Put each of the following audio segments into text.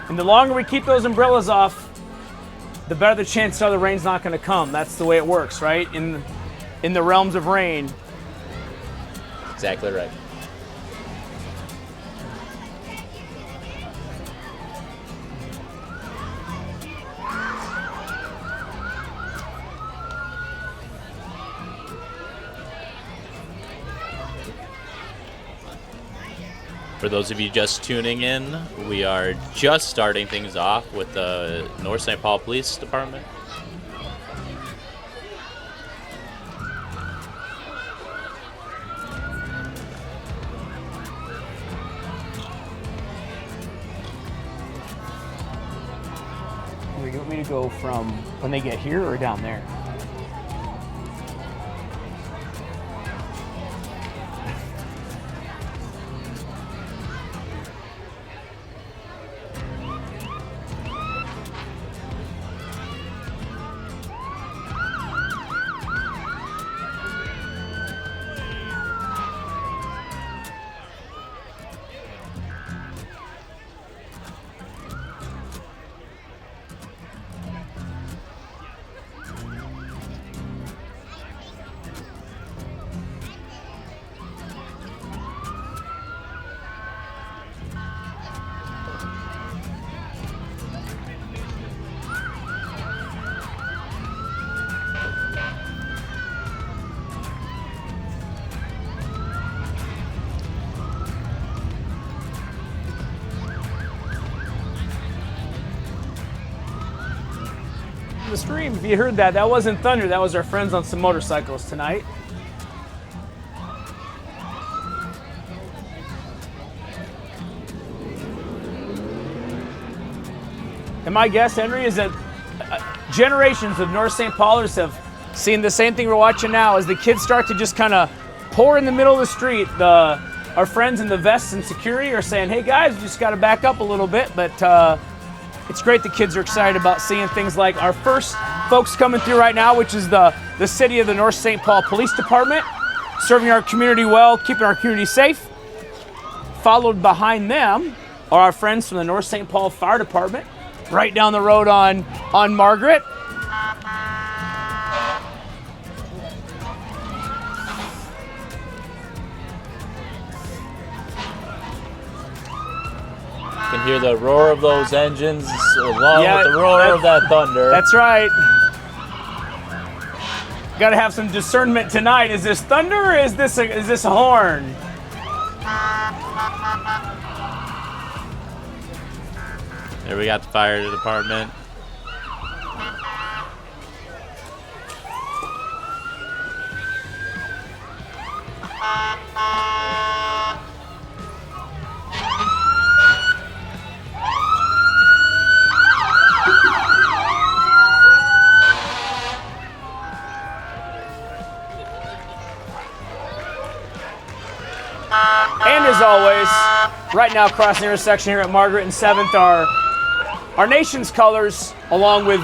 And the longer we keep those umbrellas off, the better the chances are the rain's not going to come. That's the way it works, right? In the realms of rain. Exactly right. For those of you just tuning in, we are just starting things off with the North St. Paul Police Department. You want me to go from when they get here or down there? The stream, if you heard that, that wasn't thunder, that was our friends on some motorcycles tonight. And my guess, Henry, is that generations of North St. Paulers have seen the same thing we're watching now as the kids start to just kind of pour in the middle of the street. Our friends in the vests and security are saying, hey guys, you just got to back up a little bit, but it's great the kids are excited about seeing things like our first folks coming through right now, which is the city of the North St. Paul Police Department, serving our community well, keeping our community safe. Followed behind them are our friends from the North St. Paul Fire Department, right down the road on Margaret. You can hear the roar of those engines along with the roar of that thunder. That's right. Got to have some discernment tonight. Is this thunder or is this a horn? There we got the fire department. And as always, right now across the intersection here at Margaret and 7th are our nation's colors, along with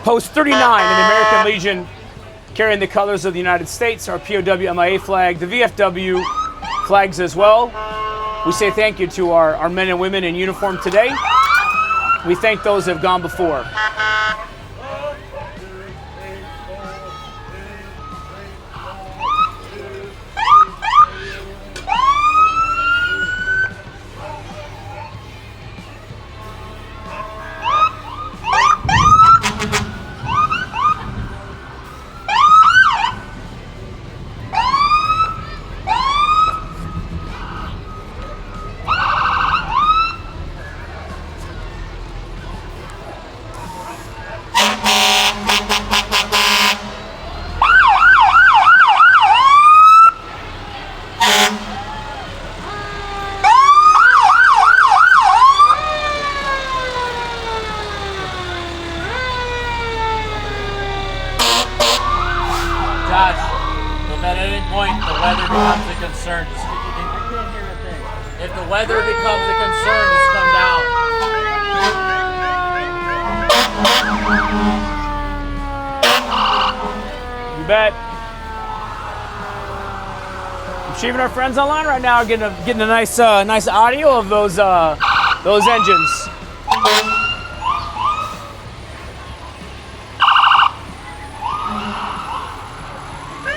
Post 39 in the American Legion, carrying the colors of the United States, our POW MIA flag, the VFW flags as well. We say thank you to our men and women in uniform today. We thank those that have gone before. If the weather becomes a concern, just come down. You bet. I'm achieving our friends online right now, getting a nice audio of those those engines.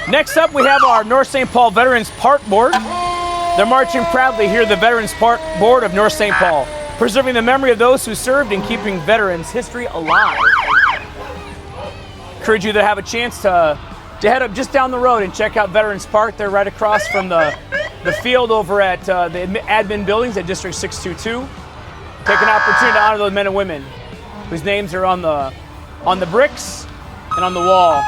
Next up, we have our North St. Paul Veterans Park Board. They're marching proudly here, the Veterans Park Board of North St. Paul, preserving the memory of those who served and keeping veterans' history alive. Encourage you to have a chance to head up just down the road and check out Veterans Park. They're right across from the field over at the admin buildings at District 622. Take an opportunity to honor those men and women whose names are on the bricks and on the wall.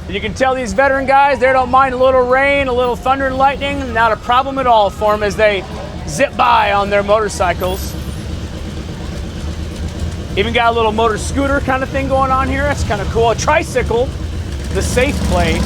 You can tell these veteran guys, they don't mind a little rain, a little thunder and lightning, not a problem at all for them as they zip by on their motorcycles. Even got a little motor scooter kind of thing going on here. That's kind of cool. A tricycle, the safe play.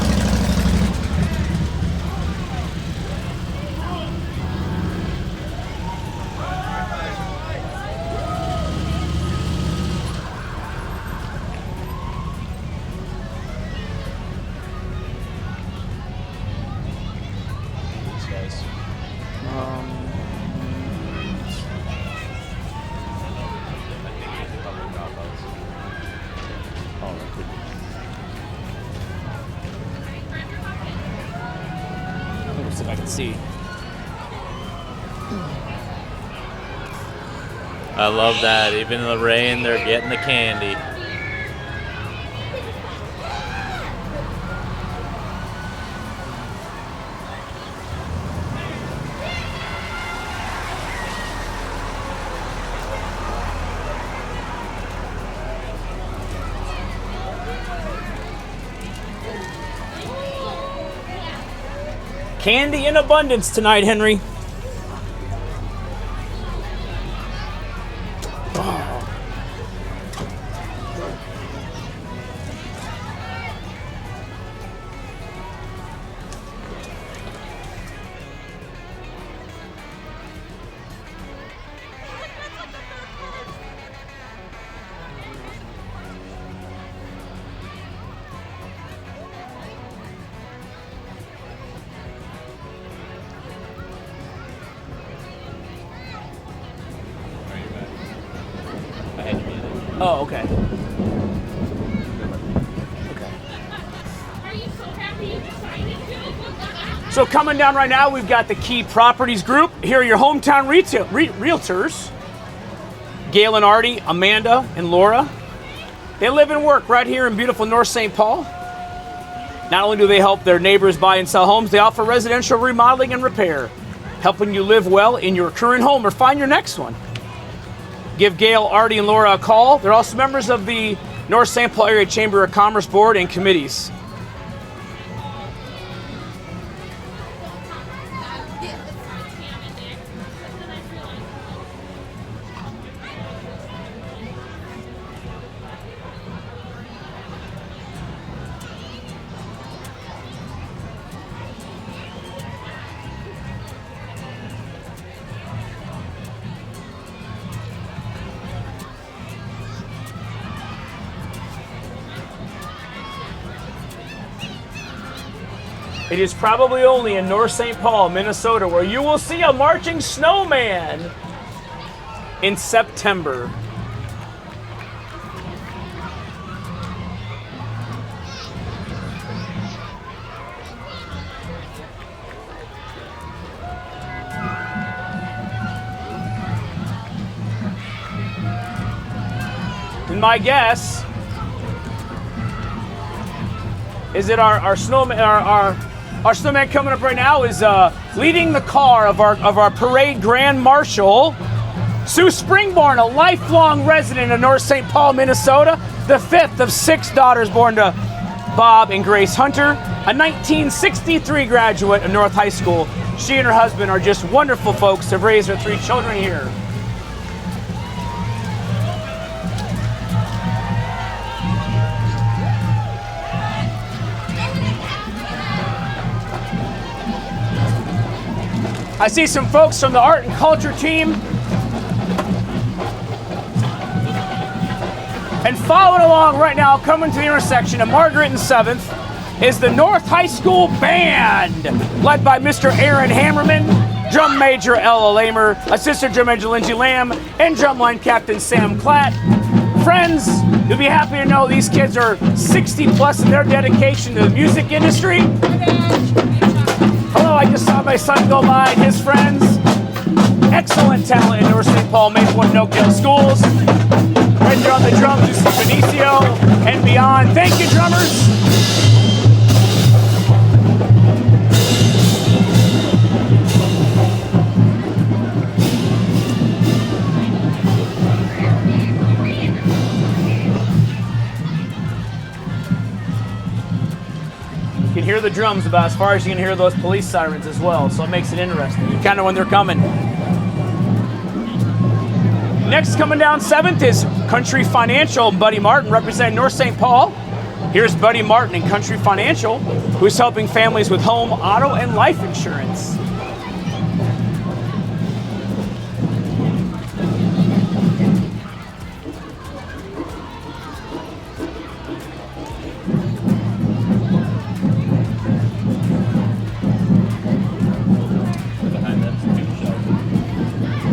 If I can see. I love that. Even in the rain, they're getting the candy. Candy in abundance tonight, Henry. Oh, okay. Are you so happy you decided to? So coming down right now, we've got the Key Properties Group. Here are your hometown realtors. Gail and Artie, Amanda and Laura. They live and work right here in beautiful North St. Paul. Not only do they help their neighbors buy and sell homes, they offer residential remodeling and repair, helping you live well in your current home or find your next one. Give Gail, Artie, and Laura a call. They're also members of the North St. Paul Area Chamber of Commerce Board and committees. It is probably only in North St. Paul, Minnesota, where you will see a marching snowman in September. And my guess is that our snowman, our snowman coming up right now is leading the car of our parade grand marshal, Sue Springborn, a lifelong resident of North St. Paul, Minnesota, the fifth of 6 daughters born to Bob and Grace Hunter, a 1963 graduate of North High School. She and her husband are just wonderful folks to raise their 3 children here. I see some folks from the art and culture team. And following along right now, coming to the intersection of Margaret and 7th, is the North High School Band, led by Mr. Aaron Hammerman, Drum Major Ella Lamer, Assistant Drum Major Lindsay Lamb, and Drumline Captain Sam Klatt. Friends, you'll be happy to know these kids are 60 plus in their dedication to the music industry. Hello, I just saw my son go by and his friends. Excellent talent in North St. Paul, Maplewood, and Oakdale schools. Right there on the drums, you see Benicio and beyond. Thank you, drummers. You can hear the drums about as far as you can hear those police sirens as well, so it makes it interesting. You kind of know when they're coming. Next, coming down 7th is Country Financial, Buddy Martin, representing North St. Paul. Here's Buddy Martin in Country Financial, who's helping families with home, auto, and life insurance.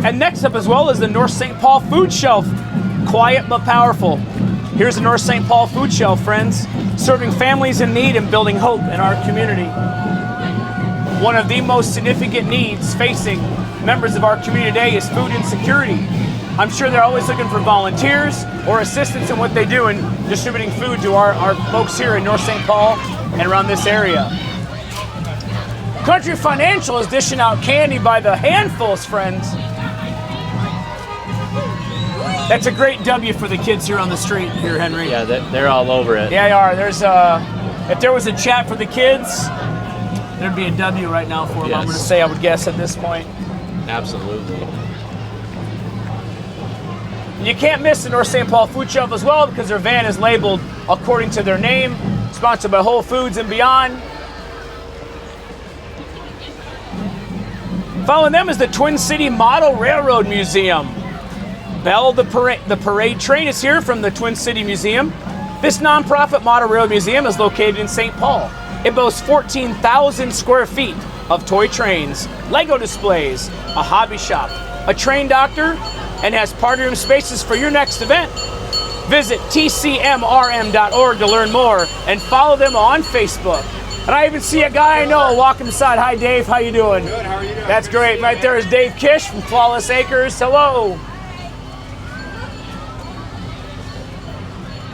And next up as well is the North St. Paul Food Shelf. Quiet but powerful. Here's the North St. Paul Food Shelf, friends, serving families in need and building hope in our community. One of the most significant needs facing members of our community today is food insecurity. I'm sure they're always looking for volunteers or assistance in what they do in distributing food to our folks here in North St. Paul and around this area. Country Financial is dishing out candy by the handfuls, friends. That's a great W for the kids here on the street here, Henry. Yeah, they're all over it. Yeah, they are. There's if there was a chat for the kids, there'd be a W right now for them. Yes. I'm going to say, I would guess at this point. Absolutely. You can't miss the North St. Paul Food Shelf as well because their van is labeled according to their name, sponsored by Whole Foods and beyond. Following them is the Twin City Model Railroad Museum. Belle, the parade train is here from the Twin City Museum. This nonprofit model railroad museum is located in St. Paul. It boasts 14,000 square feet of toy trains, Lego displays, a hobby shop, a train doctor, and has party room spaces for your next event. Visit tcmrm.org to learn more and follow them on Facebook. And I even see a guy I know walking beside. Hi, Dave. How you doing? Good. How are you doing? That's great. Right there is Dave Kish from Flawless Acres. Hello.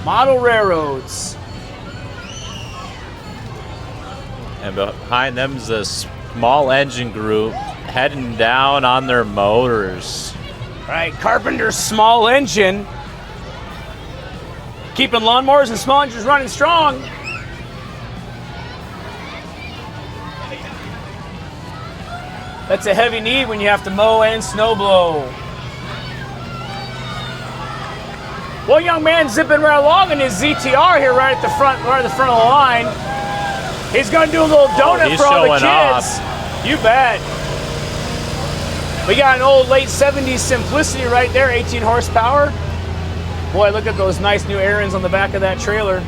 Model railroads. And behind them is a small engine group heading down on their motors. Right, Carpenter's small engine. Keeping lawnmowers and small engines running strong. That's a heavy need when you have to mow and snow blow. One young man zipping right along in his ZTR here right at the front of the line. He's going to do a little donut for all the kids. Off. You bet. We got an old late 70s Simplicity right there, 18 horsepower. Boy, look at those nice new air-ins on the back of that trailer.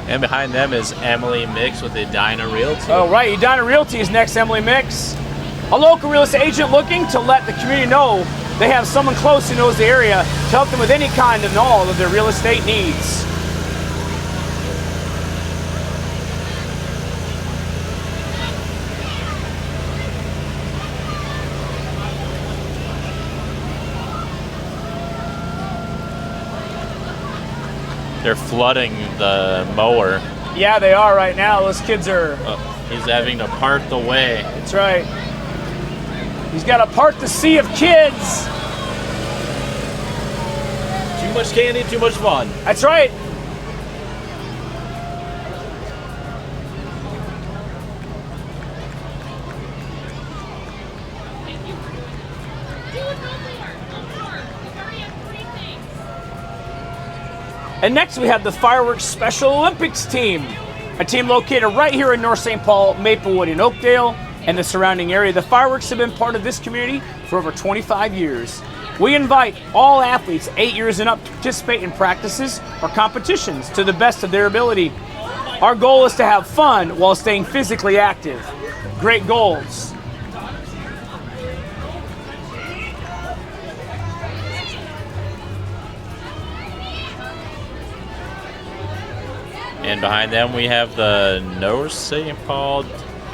And behind them is Emily Mix with Edina Realty. Oh, right. Edina Realty is next, Emily Mix. A local real estate agent looking to let the community know they have someone close who knows the area to help them with any kind and all of their real estate needs. They're flooding the mower. Yeah, they are right now. Those kids are... He's having to part the way. That's right. He's got to part the sea of kids. Too much candy, too much fun. That's right. Do one more. One more. We've already had 3 things. And next we have the Fireworks Special Olympics team, a team located right here in North St. Paul, Maplewood, and Oakdale, and the surrounding area. The Fireworks have been part of this community for over 25 years. We invite all athletes 8 years and up to participate in practices or competitions to the best of their ability. Our goal is to have fun while staying physically active. Great goals. And behind them, we have the North St. Paul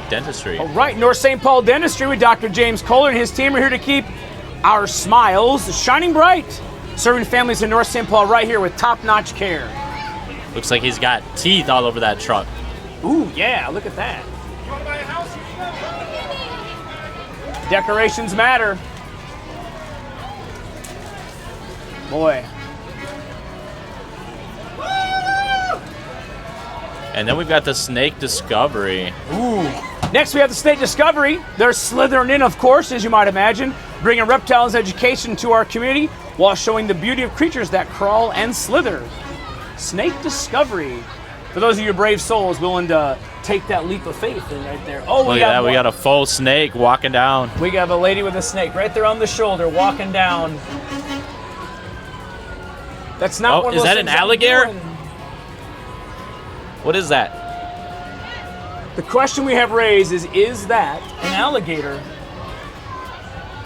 Dentistry. All right, North St. Paul Dentistry with Dr. James Kohler and his team are here to keep our smiles shining bright, serving families in North St. Paul right here with top-notch care. Looks like he's got teeth all over that truck. Ooh, yeah, look at that. Decorations matter. Boy. And then we've got the Snake Discovery. Ooh. Next, we have the Snake Discovery. They're slithering in, of course, as you might imagine, bringing reptiles education to our community while showing the beauty of creatures that crawl and slither. Snake Discovery. For those of you brave souls willing to take that leap of faith in right there. Oh, Look at that. We got a full snake walking down. We got a lady with a snake right there on the shoulder walking down. That's not one of is those that an things I'm alligator? doing. What is that? The question we have raised is that an alligator?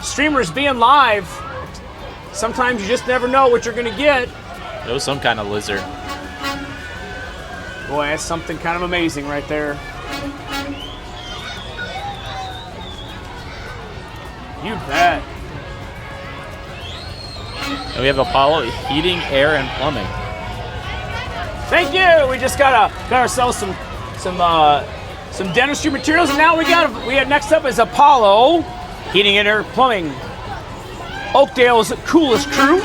Streamers being live, sometimes you just never know what you're going to get. It was some kind of lizard. Boy, that's something kind of amazing right there. You bet. And we have Apollo Heating, Air, and Plumbing. Thank you. We just got ourselves some dentistry materials, and now we have next up is Apollo Heating and Air Plumbing. Oakdale's coolest crew,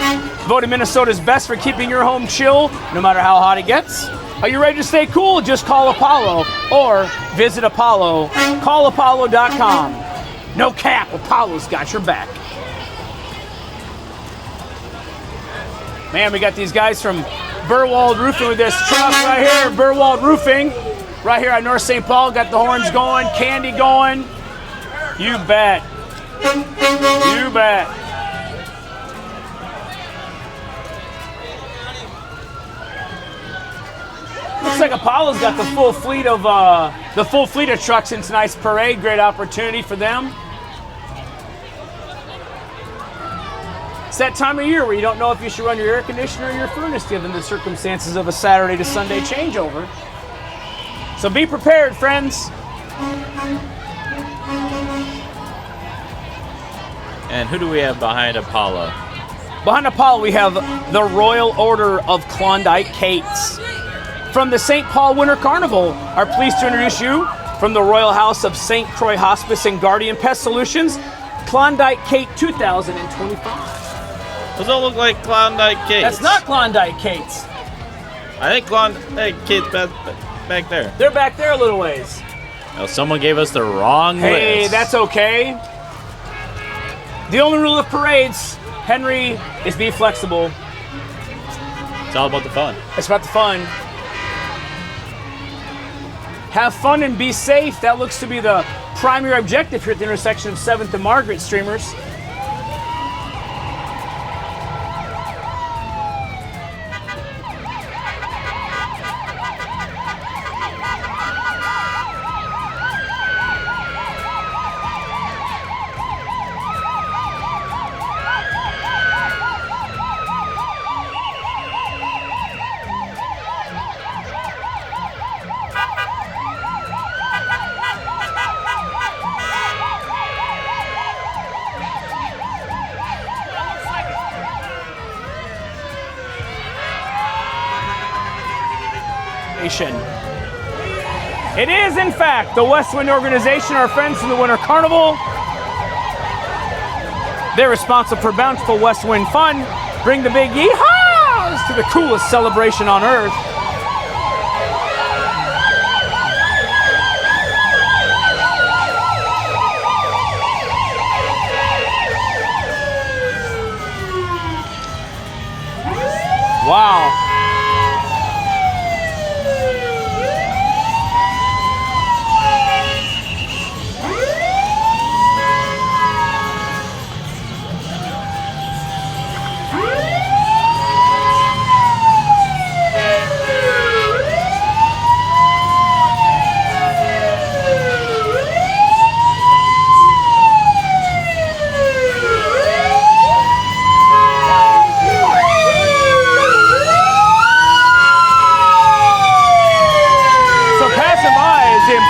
voted Minnesota's best for keeping your home chill no matter how hot it gets. Are you ready to stay cool? Just call Apollo or visit Apollo. CallApollo.com. No cap, Apollo's got your back. Man, we got these guys from Burwald Roofing with this truck right here. Burwald Roofing, right here at North St. Paul. Got the horns going, candy going. You bet. You bet. Looks like Apollo's got the full fleet of trucks in tonight's parade. Great opportunity for them. It's that time of year where you don't know if you should run your air conditioner or your furnace given the circumstances of a Saturday to Sunday changeover. So be prepared, friends. And who do we have behind Apollo? Behind Apollo, we have the Royal Order of Klondike Kates. From the St. Paul Winter Carnival, are pleased to introduce you from the Royal House of St. Croix Hospice and Guardian Pest Solutions, Klondike Kate 2025. Those don't look like Klondike Kates. That's not Klondike Kates. I think Klondike Kates back there. They're back there a little ways. Oh, someone gave us the wrong list. Hey, that's okay. The only rule of parades, Henry, is be flexible. It's all about the fun. It's about the fun. Have fun and be safe. That looks to be the primary objective here at the intersection of 7th and Margaret, streamers. It is, in fact, the West Wind Organization, our friends from the Winter Carnival. They're responsible for bountiful West Wind fun. Bring the big yee-haws to the coolest celebration on earth. Wow.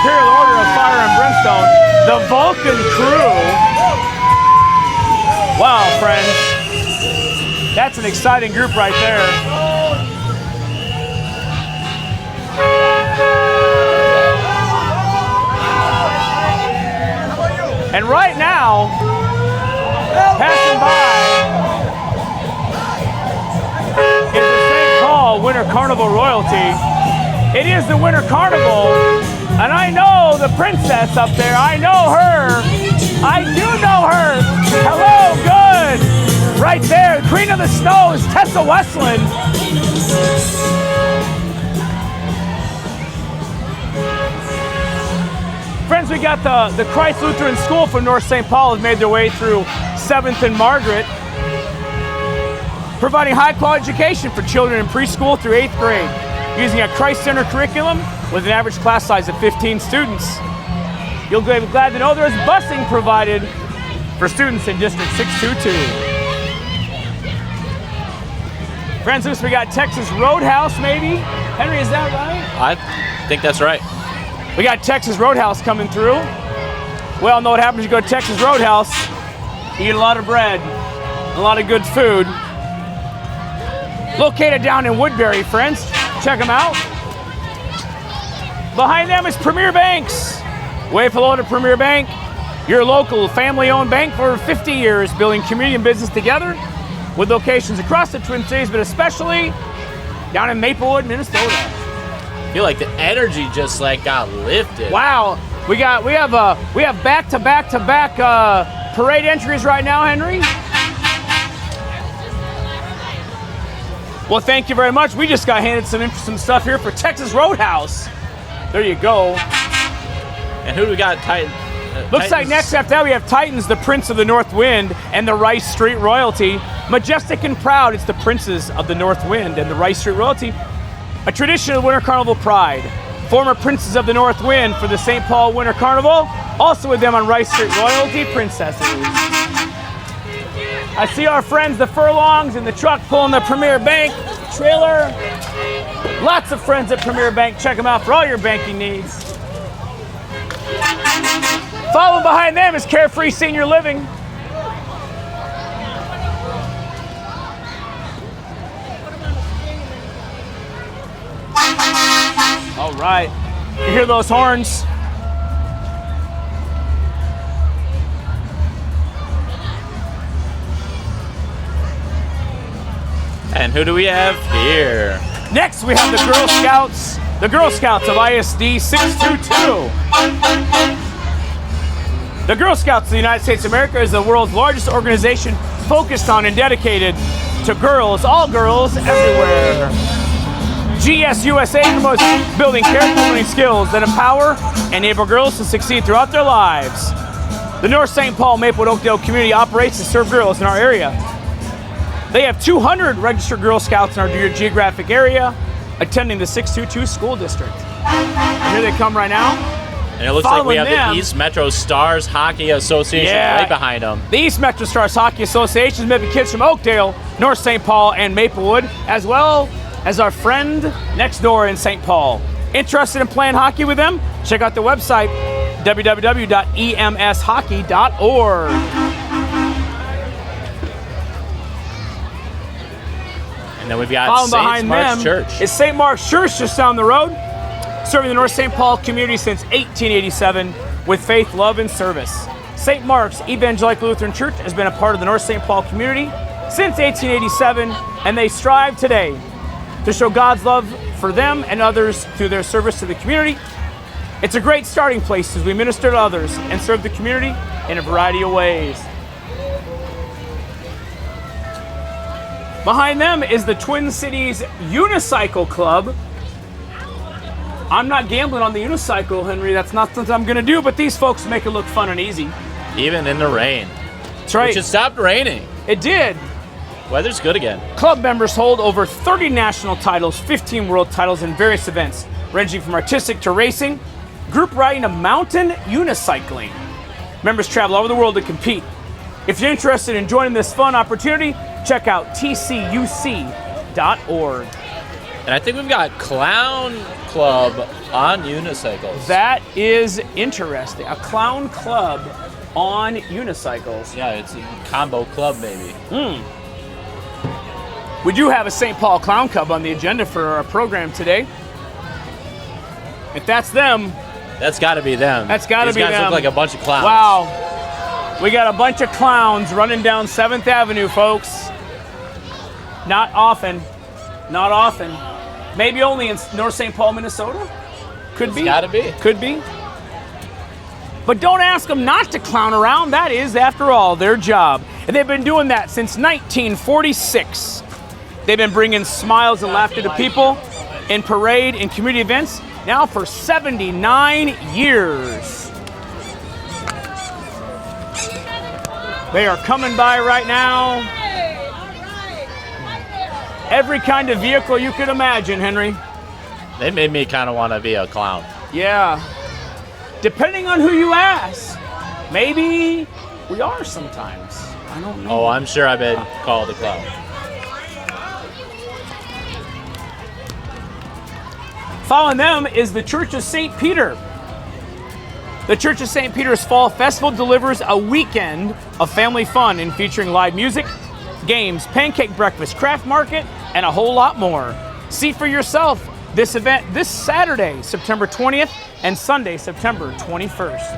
Imperial Order of Fire and Brimstone, the Vulcan Crew. Wow, friends. That's an exciting group right there. And right now, passing by is the St. Paul Winter Carnival royalty. It is the Winter Carnival, and I know the princess up there. I know her. I do know her. Hello, good. Right there, Queen of the Snows, Tessa Westland. Friends, we got the Christ Lutheran School from North St. Paul has made their way through 7th and Margaret, providing high-quality education for children in preschool through 8th grade, using a Christ-centered curriculum with an average class size of 15 students. You'll be glad to know there's busing provided for students in District 622. Friends, we got Texas Roadhouse, maybe? Henry, is that right? I think that's right. We got Texas Roadhouse coming through. We all know what happens when you go to Texas Roadhouse. You eat a lot of bread, a lot of good food. Located down in Woodbury, friends. Check them out. Behind them is Premier Banks. Wave hello to Premier Bank, your local family-owned bank for 50 years, building community and business together with locations across the Twin Cities, but especially down in Maplewood, Minnesota. I feel like the energy just like got lifted. Wow, we have back-to-back parade entries right now, Henry. Well, thank you very much. We just got handed some interesting stuff here for Texas Roadhouse. There you go. And who do we got? Looks like next after that we have Titans, the Prince of the North Wind, and the Rice Street Royalty. Majestic and proud, it's the Princes of the North Wind and the Rice Street Royalty. A traditional Winter Carnival pride. Former Princes of the North Wind for the St. Paul Winter Carnival. Also with them on Rice Street Royalty, Princesses. I see our friends, the Furlongs, in the truck pulling the Premier Bank trailer. Lots of friends at Premier Bank. Check them out for all your banking needs. Following behind them is Carefree Senior Living. All right, you hear those horns? And who do we have here? Next, we have the Girl Scouts. The Girl Scouts of ISD 622. The Girl Scouts of the United States of America is the world's largest organization focused on and dedicated to girls, all girls, everywhere. GSUSA promotes building character building skills that empower and enable girls to succeed throughout their lives. The North St. Paul Maplewood Oakdale community operates to serve girls in our area. They have 200 registered Girl Scouts in our geographic area attending the 622 school district. And here they come right now. And it looks like we have the East Metro Stars Hockey Association right behind them. The East Metro Stars Hockey Association is maybe kids from Oakdale, North St. Paul, and Maplewood, as well as our friend next door in St. Paul. Interested in playing hockey with them? Check out the website, www.emshockey.org. And then we've got St. Mark's Church. It's St. Mark's Church just down the road, serving the North St. Paul community since 1887 with faith, love, and service. St. Mark's Evangelical Lutheran Church has been a part of the North St. Paul community since 1887, and they strive today to show God's love for them and others through their service to the community. It's a great starting place as we minister to others and serve the community in a variety of ways. Behind them is the Twin Cities Unicycle Club. I'm not gambling on the unicycle, Henry. That's not something I'm going to do, but these folks make it look fun and easy. Even in the rain. That's right. Which it stopped raining. It did. Weather's good again. Club members hold over 30 national titles, 15 world titles in various events, ranging from artistic to racing, group riding to mountain unicycling. Members travel all over the world to compete. If you're interested in joining this fun opportunity, check out tcuc.org. And I think we've got Clown Club on unicycles. That is interesting. A clown club on unicycles. Yeah, it's a combo club, maybe. We do have a St. Paul Clown Club on the agenda for our program today. If that's them, That's got to be them. That's gotta be These guys them. look like a bunch of clowns. wow. We got a bunch of clowns running down 7th Avenue, folks. Not often. Not often. Maybe only in North St. Paul, Minnesota? Could be. Got to be. Could be. But don't ask them not to clown around. That is, after all, their job. And they've been doing that since 1946. They've been bringing smiles and laughter to people in parade and community events now for 79 years. They are coming by right now. Every kind of vehicle you could imagine, Henry. They made me kind of want to be a clown. Yeah. Depending on who you ask, maybe we are sometimes. I don't know. Oh, I'm sure I've been called a clown. Following them is the Church of St. Peter. The Church of St. Peter's Fall Festival delivers a weekend of family fun and featuring live music, games, pancake breakfast, craft market, and a whole lot more. See for yourself this event this Saturday, September 20th, and Sunday, September 21st.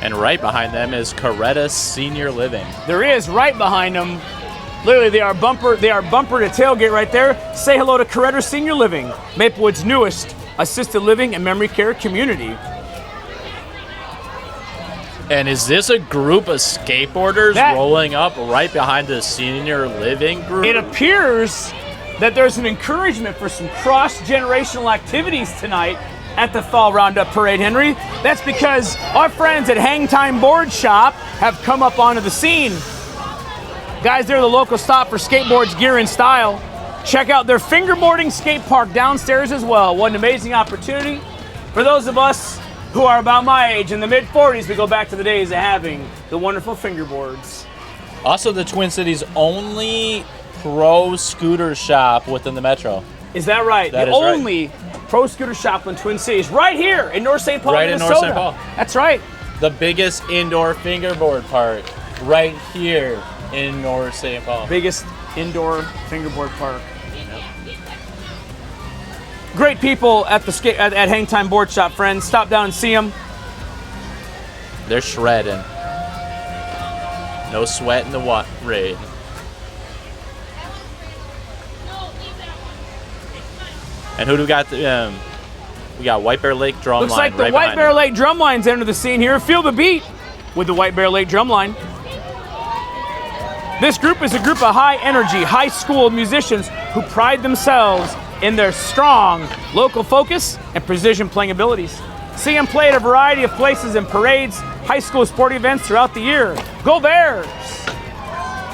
And right behind them is Coretta Senior Living. There is right behind them. Literally, they are bumper to tailgate right there. Say hello to Coretta Senior Living, Maplewood's newest assisted living and memory care community. And is this a group of skateboarders rolling up right behind the senior living group? It appears that there's an encouragement for some cross-generational activities tonight at the Fall Roundup Parade, Henry. That's because our friends at Hang Time Board Shop have come up onto the scene. Guys, they're the local stop for skateboards, gear, and style. Check out their fingerboarding skate park downstairs as well. What an amazing opportunity. For those of us who are about my age, in the mid-40s, we go back to the days of having the wonderful fingerboards. Also, the Twin Cities' only pro scooter shop within the metro. Is that right? That the is right. only pro scooter shop in Twin Cities, right here in North St. Paul, Right in Minnesota. North St. Paul. That's right. The biggest indoor fingerboard park right here in North St. Paul. Biggest indoor fingerboard park. Great people at the at Hang Time Board Shop, friends. Stop down and see them. They're shredding. No sweat in the rain. And who do we got? We got White Bear Lake Drumline. Looks like the right White behind Bear them. Lake Drumline's entered the scene here. Feel the beat with the White Bear Lake Drumline. This group is a group of high-energy, high school musicians who pride themselves in their strong local focus and precision playing abilities. See them play at a variety of places and parades, high school sporting events throughout the year. Go Bears!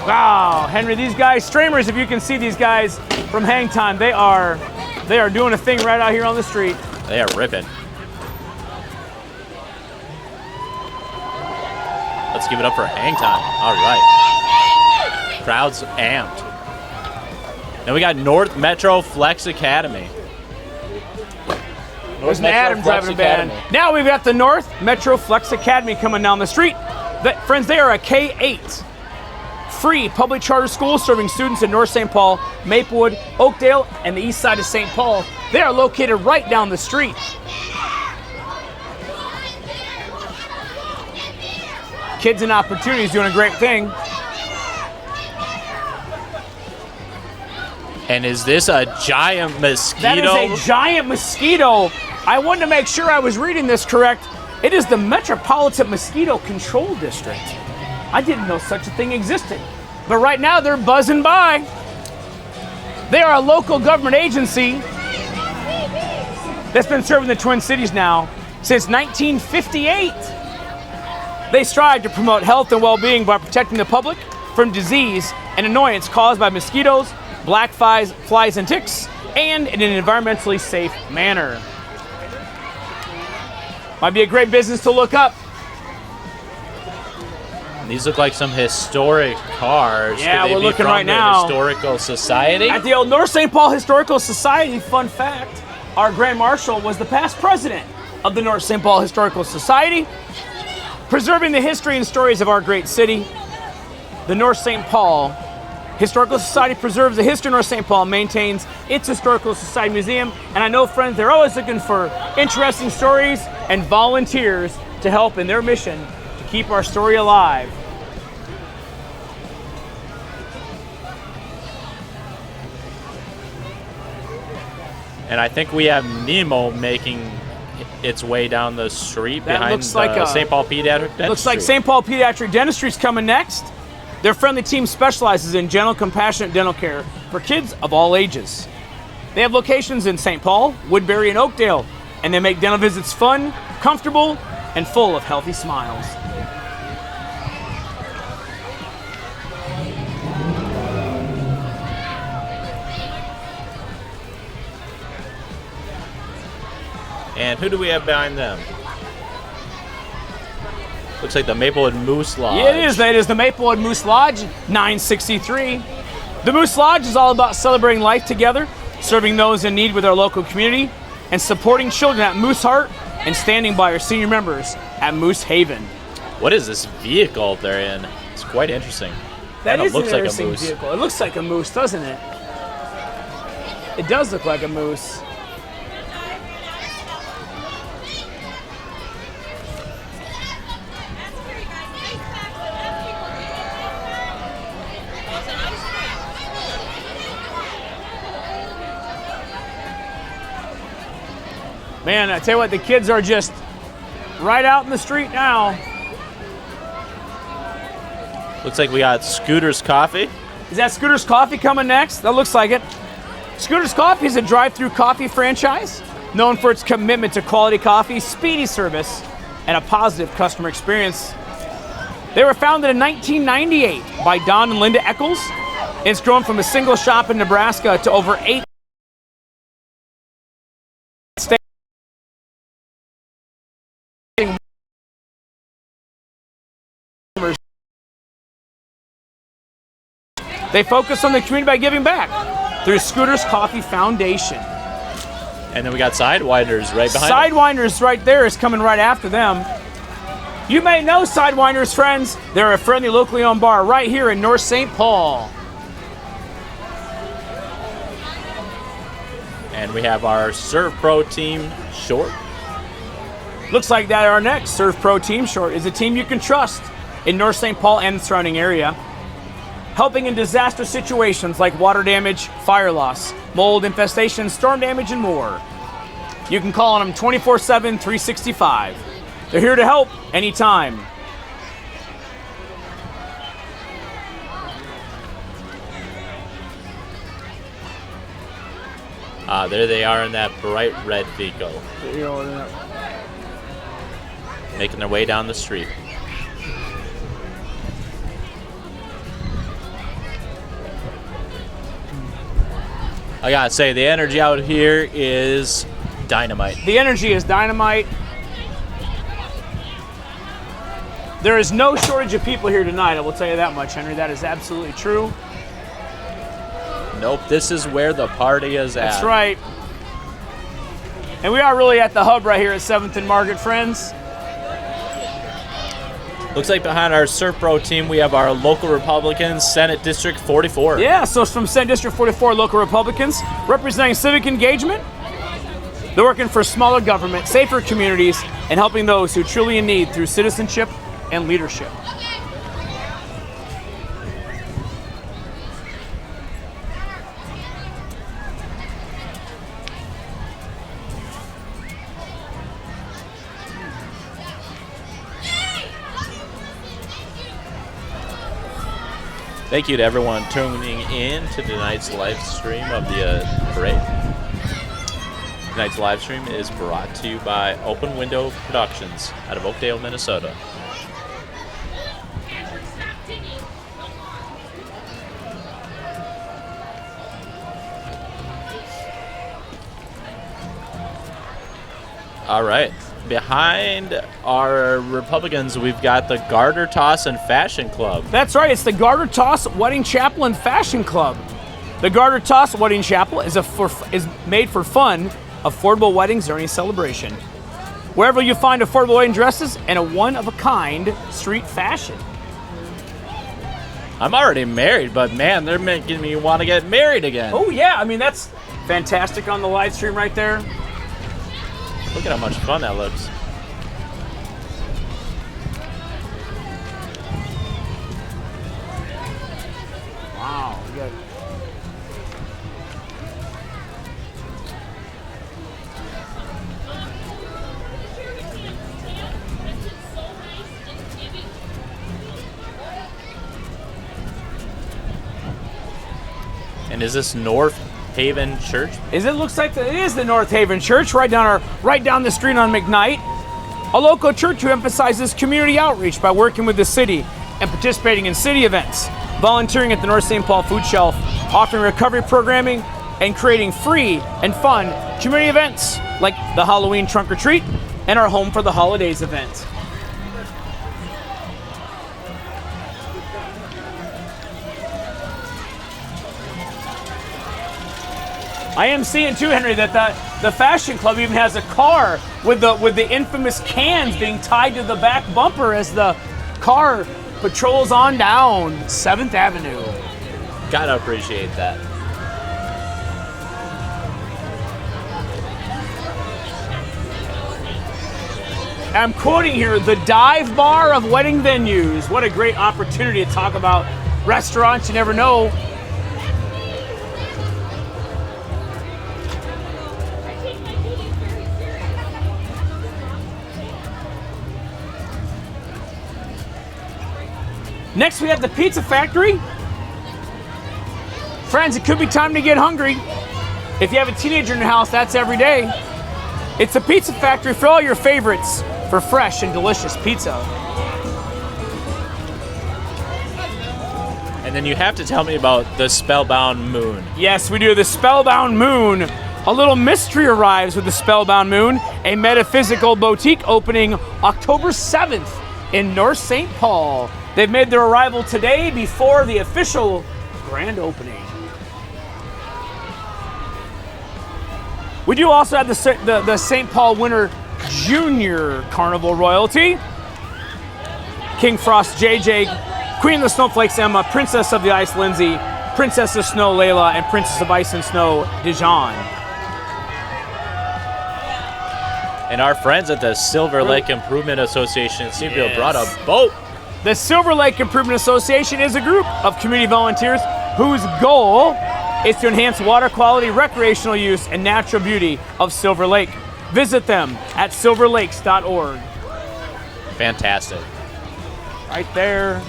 Wow, Henry, these guys, streamers, if you can see these guys from Hang Time, they are doing a thing right out here on the street. They are ripping. Let's give it up for Hang Time. All right. Crowd's amped. Then we got North Metro Flex Academy. There's an Adam driving a band. Now we've got the North Metro Flex Academy coming down the street. Friends, they are a K-8 free public charter school serving students in North St. Paul, Maplewood, Oakdale, and the east side of St. Paul. They are located right down the street. Kids and Opportunities doing a great thing. And is this a giant mosquito? That is a giant mosquito. I wanted to make sure I was reading this correct. It is the Metropolitan Mosquito Control District. I didn't know such a thing existed. But right now they're buzzing by. They are a local government agency that's been serving the Twin Cities now since 1958. They strive to promote health and well-being by protecting the public from disease and annoyance caused by mosquitoes, black flies and ticks, and in an environmentally safe manner. Might be a great business to look up. these look like some historic cars. Yeah, Could they we're be looking from right the now. Historical Society. At the old North St. Paul Historical Society, fun fact, our Grand Marshal was the past president of the North St. Paul Historical Society, preserving the history and stories of our great city. The North St. Paul Historical Society preserves the history of North St. Paul, maintains its Historical Society Museum, and I know, friends, they're always looking for interesting stories and volunteers to help in their mission to keep our story alive. And I think we have Nemo making its way down the street That behind looks like St. Paul Pediatric Dentistry. Looks like St. Paul Pediatric Dentistry is coming next. Their friendly team specializes in gentle, compassionate dental care for kids of all ages. They have locations in St. Paul, Woodbury, and Oakdale, and they make dental visits fun, comfortable, and full of healthy smiles. And who do we have behind them? Looks like the Maplewood Moose Lodge. Yeah, it is. That is the Maplewood Moose Lodge, 963. The Moose Lodge is all about celebrating life together, serving those in need with our local community, and supporting children at Moose Heart and standing by our senior members at Moose Haven. What is this vehicle they're in? It's quite interesting. That Kinda is looks an like a interesting moose. vehicle. It looks like a moose, doesn't it? It does look like a moose. Man, I tell you what, the kids are just right out in the street now. Looks like we got Scooter's Coffee. Is that Scooter's Coffee coming next? That looks like it. Scooter's Coffee is a drive-through coffee franchise known for its commitment to quality coffee, speedy service, and a positive customer experience. They were founded in 1998 by Don and Linda Eccles. It's grown from a single shop in Nebraska to over 8 states. They focus on the community by giving back through Scooter's Coffee Foundation. And then we got Sidewinders right behind them. Sidewinders right there is coming right after them. You may know Sidewinders, friends. They're a friendly, locally owned bar right here in North St. Paul. And we have our Serve Pro team short. Looks like that our next Serve Pro team short is a team you can trust in North St. Paul and the surrounding area, helping in disaster situations like water damage, fire loss, mold infestation, storm damage, and more. You can call on them 24/7, 365. They're here to help anytime. There they are in that bright red vehicle, making their way down the street. I gotta say, the energy out here is dynamite. The energy is dynamite. There is no shortage of people here tonight, I will tell you that much, Henry. That is absolutely true. Nope, this is where the party is at. That's right. And we are really at the hub right here at 7th and Margaret, friends. Looks like behind our Surf Pro team, we have our local Republicans, Senate District 44. Yeah, so it's from Senate District 44 local Republicans representing civic engagement. They're working for smaller government, safer communities, and helping those who truly in need through citizenship and leadership. Thank you to everyone tuning in to tonight's live stream of the parade. Tonight's live stream is brought to you by Open Window Productions out of Oakdale, Minnesota. All right. behind our Republicans, we've got the Garter Toss and Fashion Club. That's right. It's the Garter Toss Wedding Chapel and Fashion Club. The Garter Toss Wedding Chapel is made for fun, affordable weddings or any celebration. Wherever you find affordable wedding dresses and a one-of-a-kind street fashion. I'm already married, but man, they're making me want to get married again. Oh yeah, I mean that's fantastic on the live stream right there. Look at how much fun that looks. Wow. We got And is this North Haven Church? it looks like it is the North Haven Church right down the street on McKnight. A local church who emphasizes community outreach by working with the city and participating in city events, volunteering at the North St. Paul Food Shelf, offering recovery programming, and creating free and fun community events like the Halloween Trunk or Treat and our Home for the Holidays event. I am seeing too, Henry, that the Fashion Club even has a car with the infamous cans being tied to the back bumper as the car patrols on down 7th Avenue. Gotta appreciate that. I'm quoting here, the dive bar of wedding venues. What a great opportunity to talk about restaurants. You never know. Next, we have the Pizza Factory. Friends, it could be time to get hungry. If you have a teenager in the house, that's every day. It's the Pizza Factory for all your favorites for fresh and delicious pizza. And then you have to tell me about the Spellbound Moon. Yes, we do. The Spellbound Moon. A little mystery arrives with the Spellbound Moon, a metaphysical boutique opening October 7th in North St. Paul. They've made their arrival today before the official grand opening. We do also have the St. Paul Winter Junior Carnival royalty. King Frost JJ, Queen of the Snowflakes Emma, Princess of the Ice Lindsay, Princess of Snow Layla, and Princess of Ice and Snow Dijon. And our friends at the Silver Lake Improvement Association in Seafield brought a boat. The Silver Lake Improvement Association is a group of community volunteers whose goal is to enhance water quality, recreational use, and natural beauty of Silver Lake. Visit them at silverlakes.org. Fantastic. Right there.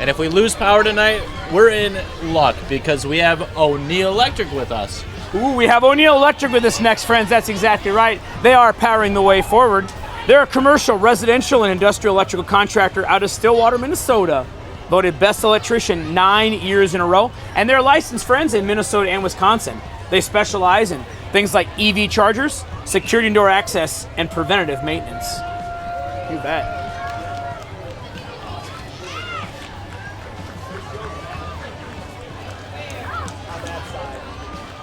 And if we lose power tonight, we're in luck because we have O'Neill Electric with us. Ooh, we have O'Neill Electric with us next, friends. That's exactly right. They are powering the way forward. They're a commercial, residential, and industrial electrical contractor out of Stillwater, Minnesota. Voted best electrician 9 years in a row. And they're licensed, friends, in Minnesota and Wisconsin. They specialize in things like EV chargers, security and door access, and preventative maintenance. You bet.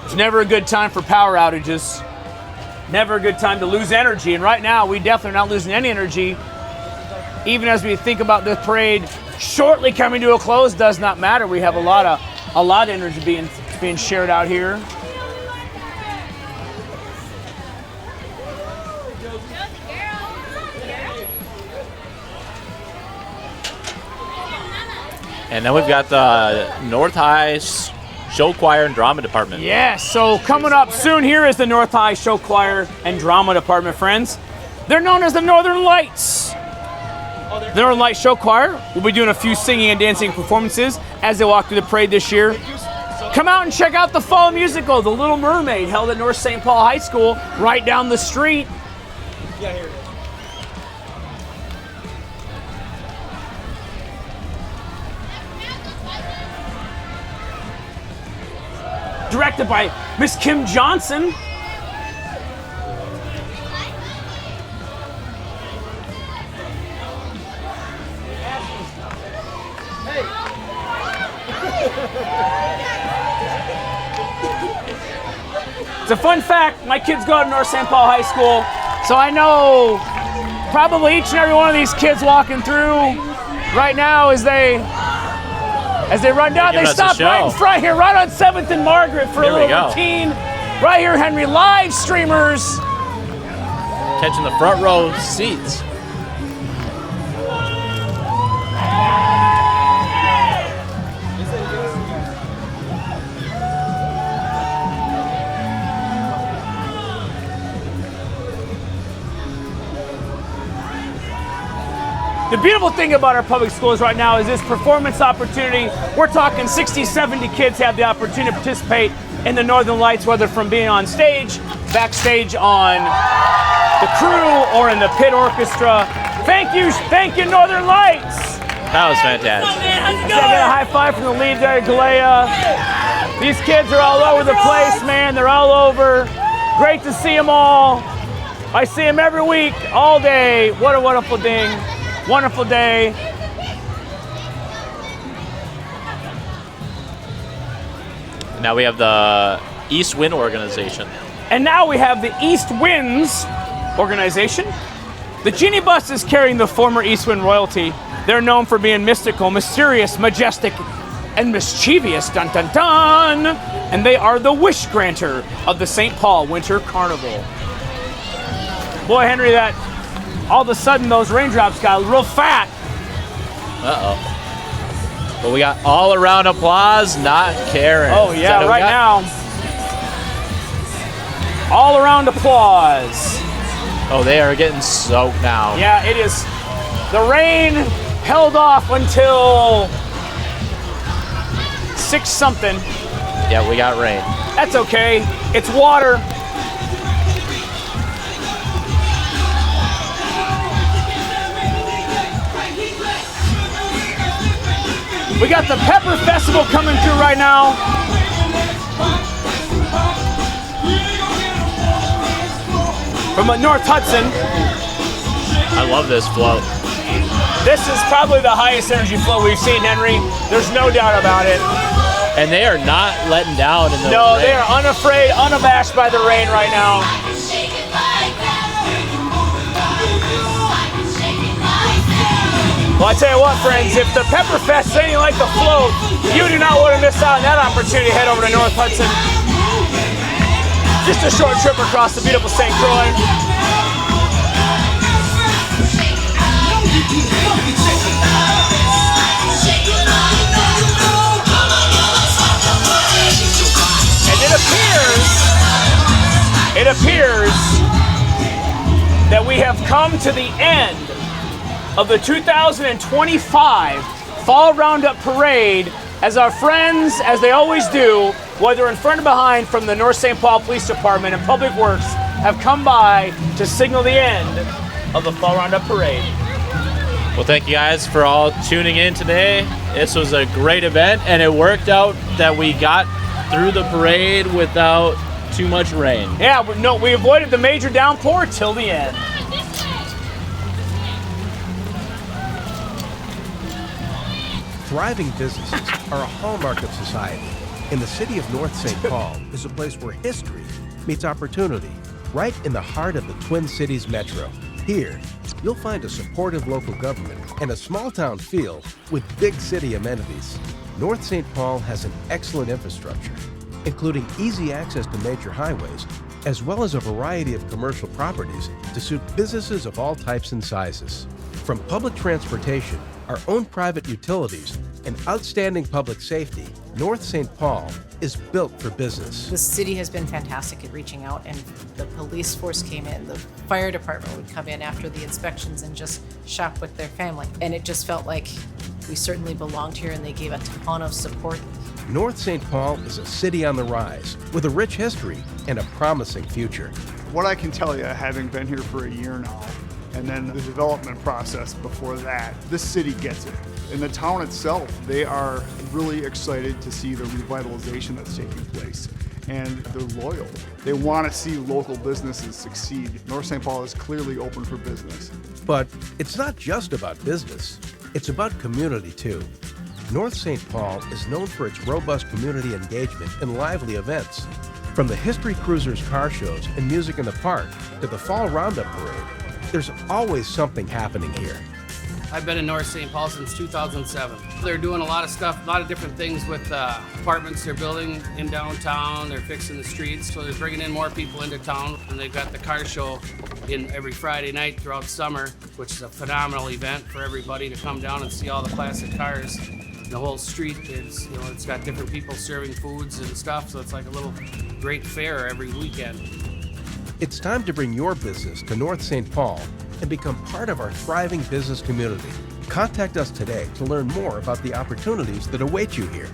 It's never a good time for power outages. Never a good time to lose energy. And right now, we definitely are not losing any energy. Even as we think about this parade shortly coming to a close, does not matter. We have a lot of energy being shared out here. And then we've got the North High Show Choir and Drama Department. Yes, so coming up soon here is the North High Show Choir and Drama Department, friends. They're known as the Northern Lights. The Northern Lights Show Choir will be doing a few singing and dancing performances as they walk through the parade this year. Come out and check out the fall musical, The Little Mermaid, held at North St. Paul High School, right down the street. Yeah, here it is. Directed by Miss Kim Johnson. It's a fun fact. My kids go to North St. Paul High School, so I know probably each and every one of these kids walking through right now as they run down. They stop right in front here, right on 7th and Margaret for a little routine. Right here, Henry, live streamers. Catching the front row seats. The beautiful thing about our public schools right now is this performance opportunity. We're talking 60, 70 kids have the opportunity to participate in the Northern Lights, whether from being on stage, backstage on the crew, or in the pit orchestra. Thank you, Northern Lights. That was fantastic. I got a high five from the lead there, Galea. These kids are all over the place, man. They're all over. Great to see them all. I see them every week, all day. What a wonderful thing. Wonderful day. Now we have the East Wind organization. And now we have the East Winds organization. The Genie Bus is carrying the former East Wind royalty. They're known for being mystical, mysterious, majestic, and mischievous. Dun dun dun! And they are the wish granter of the St. Paul Winter Carnival. Boy, Henry, that all of a sudden those raindrops got real fat. Uh-oh. But we got all around applause, not Karen. Oh yeah, right now. All around applause. Oh, they are getting soaked now. Yeah, it is. The rain held off until 6 something. Yeah, we got rain. That's okay. It's water. We got the Pepper Festival coming through right now. From North Hudson. I love this float. This is probably the highest energy float we've seen, Henry. There's no doubt about it. And they are not letting down in the No, rain. they are unafraid, unabashed by the rain right now. Well, I tell you what, friends, if the Pepper Fest is anything like the float, you do not want to miss out on that opportunity to head over to North Hudson. Just a short trip across the beautiful St. Croix. And it appears that we have come to the end of the 2025 Fall Roundup Parade, as our friends, as they always do, whether in front or behind from the North St. Paul Police Department and Public Works, have come by to signal the end of the Fall Roundup Parade. Well, thank you guys for all tuning in today. This was a great event, and it worked out that we got through the parade without too much rain. Yeah, we avoided the major downpour till the end. Thriving businesses are a hallmark of society, and the city of North St. Paul is a place where history meets opportunity, right in the heart of the Twin Cities metro. Here, you'll find a supportive local government and a small-town feel with big city amenities. North St. Paul has an excellent infrastructure, including easy access to major highways, as well as a variety of commercial properties to suit businesses of all types and sizes. From public transportation, our own private utilities, and outstanding public safety, North St. Paul is built for business. The city has been fantastic at reaching out, and the police force came in, the fire department would come in after the inspections and just shop with their family. And it just felt like we certainly belonged here, and they gave a ton of support. North St. Paul is a city on the rise with a rich history and a promising future. What I can tell you, having been here for a year now, and then the development process before that, this city gets it. In the town itself, they are really excited to see the revitalization that's taking place. And they're loyal. They want to see local businesses succeed. North St. Paul is clearly open for business. But it's not just about business. It's about community too. North St. Paul is known for its robust community engagement and lively events. From the History Cruisers car shows and music in the park to the Fall Roundup Parade, there's always something happening here. I've been in North St. Paul since 2007. They're doing a lot of stuff, a lot of different things with apartments they're building in downtown. They're fixing the streets, so they're bringing in more people into town. And they've got the car show in every Friday night throughout summer, which is a phenomenal event for everybody to come down and see all the classic cars. The whole street is, it's got different people serving foods and stuff, so it's like a little great fair every weekend. It's time to bring your business to North St. Paul and become part of our thriving business community. Contact us today to learn more about the opportunities that await you here.